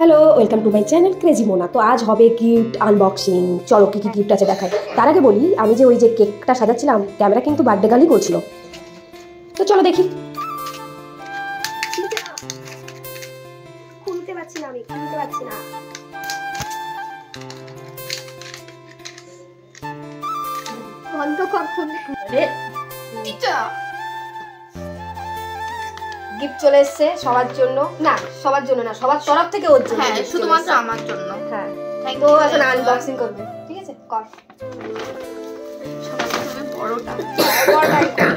Hello, welcome to my channel crazy Mona. তো আজ হবে গিফট আনবক্সিং। চলো কি কি গিফট আছে দেখাই। তার আগে বলি, আমি যে ওই যে কেকটা সাজাচ্ছিলাম, ক্যামেরা কিন্তু বার্থডে গার্লই করছিল। তো চলো দেখি। খুলতে পারছি না, আমি খুলতে পারছি না। বন্ধ কর খুলতে। গিফট চলে এসেছে সবার জন্য, না সবার জন্য না, সবার তরফ থেকে ওর জন্য। হ্যাঁ, শুধুমাত্র আমার জন্য। হ্যাঁ, তো এখন আনবক্সিং করবে, ঠিক আছে? কর। সবার প্রথমে বড়টা। বড়টাই কর।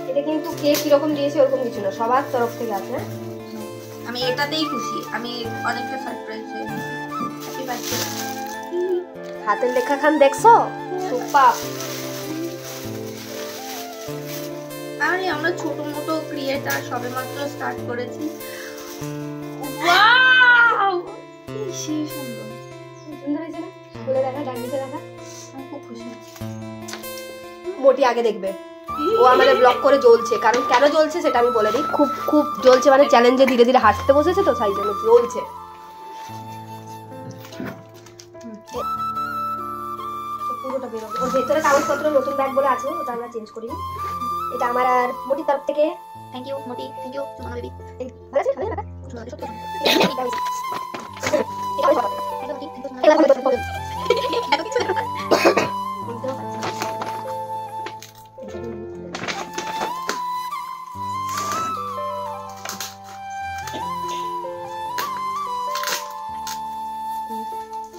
এটা কিন্তু কে কিরকম দিয়েছে ওরকম কিছু না, সবার তরফ থেকে আছে। আমি এটাতেই খুশি। আমি অনেকটা সারপ্রাইজ হয়ে গেছি। Happy birthday. হাতের লেখা খান দেখছো? সুপার। আরে আমরা ছোট মোটো ক্রিয়েটার সবেমাত্র স্টার্ট করেছি। ওয়াও! কি সুন্দর। সুন্দর হয়েছে না? বলে দেখা, ডান দিকে দেখা। আমি খুব খুশি হয়েছি। মোটি আগে দেখবে। ও আমাদের ব্লক করে জ্বলছে, কারণ কেন জ্বলছে সেটা আমি বলে দিই। খুব খুব জ্বলছে, মানে চ্যালেঞ্জে ধীরে ধীরে হাঁটতে বসেছে তো, তাই জন্য জ্বলছে। পুরোটা বেরোবে। ওর ভেতরে কাগজপত্র নতুন ব্যাগ বলে আছে, ওটা আমরা চেঞ্জ করিনি। এটা আমার আর মোটির তরফ থেকে। Thank you Moti, thank you Sumana baby. ভালো আছে, ভালো আছে।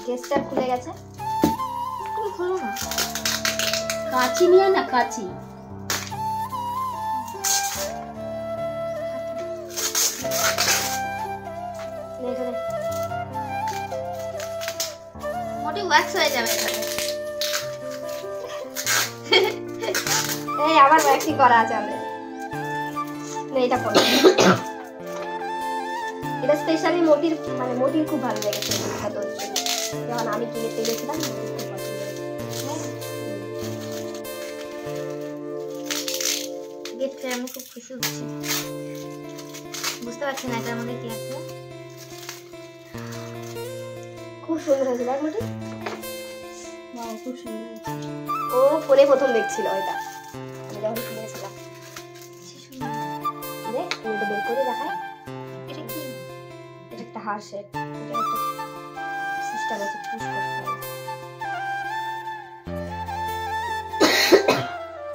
গেস্টার খুলে গেছে। তুমি খোলো না। কাঁচি নিয়ে না, কাঁচি। মোটি ওয়্যাক্স হয়ে যাবে এখানে। এই আবার ওয়্যাক্সিং করা আছে অলরেডি। না, এটা পড়ো। এটা স্পেশালি মোটির, মানে মোটির খুব ভালো লেগেছে। যখন আমি কিনতে গেছিলাম গিফটে আমি খুব খুশি হচ্ছি। বুঝতে পারছি না এটার মধ্যে কি আছে। খুব সুন্দর হয়েছে, দেখ মোটি। খুব সুন্দর হয়েছে। ও ফোনে প্রথম দেখছিল এটা, আমি যখন কিনেছিলাম। দেখ, আমি তো বের করে দেখাই। এটা কি? এটা একটা হার শেপ। এটা একটা সিস্টেম আছে, পুশ করতে হবে।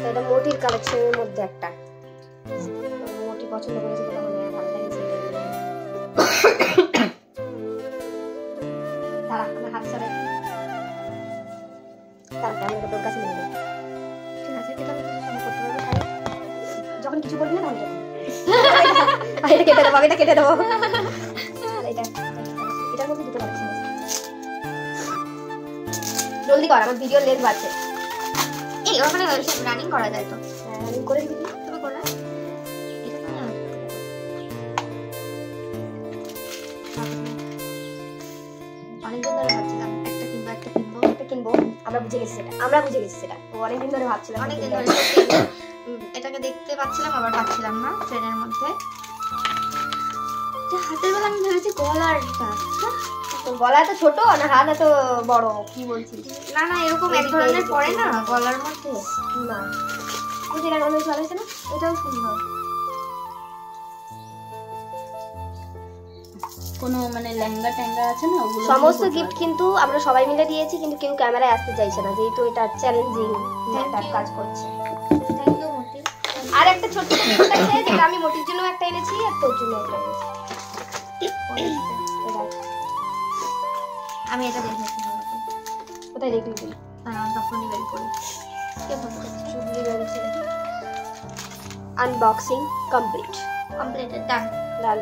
এটা মোটির কালেকশনের মধ্যে একটা। মোটি পছন্দ করেছে বলে আমার ভালো লেগেছে। দাঁড়া, আমার হাত ছাড়া। তারপরে আমি তোর কাছে নিয়ে যাই। ঠিক আছে, এটা আমি কিছু সময় করতে পারবো। যখন কিছু করবি না তখন এটা কেটে দেবো, এটা কেটে দেবো। এটার মধ্যে দুটো কালেকশন আছে। জলদি কর, আমার ভিডিও লেন্থ বাড়ছে। এই ওখানে রানিং করা যায় তো? রানিং করে দিবি। তুমি করো। এটা তো না। অনেকদিন ধরে ভাবছিলাম একটা কিনবো, একটা কিনবো, একটা কিনবো। আমরা বুঝে গেছি সেটা, আমরা বুঝে গেছি সেটা। ও অনেকদিন ধরে ভাবছিলাম, অনেকদিন ধরে এটাকে দেখতে পাচ্ছিলাম, আবার পাচ্ছিলাম না ট্রেনের মধ্যে। হাতের বেলা আমি ভেবেছি গলারটা। তোর গলা এত ছোট না হাত এত বড়? কি বলছিস? না না, এরকম এক ধরনের পড়ে না গলার মধ্যে। না, বুঝে গেল, অনেক ভালো হয়েছে না? এটাও সুন্দর। কোনো মানে লেহেঙ্গা ট্যাঙ্গা আছে না, ওগুলো সমস্ত গিফট কিন্তু আমরা সবাই মিলে দিয়েছি, কিন্তু কেউ ক্যামেরায় আসতে চাইছে না, যেহেতু এটা চ্যালেঞ্জিং একটা কাজ করছে। Thank you মোটি। আর একটা ছোট্ট গিফট আছে, যেটা আমি মোটির জন্য একটা এনেছি আর তোর জন্য একটা এনেছি। আমি এটা দেখেছি। কোথায় দেখলি তুই? তখনই বের করি। কে ফোন করেছে? শুভলি বলছে। Unboxing complete. কমপ্লিটেড, ডান। ডান।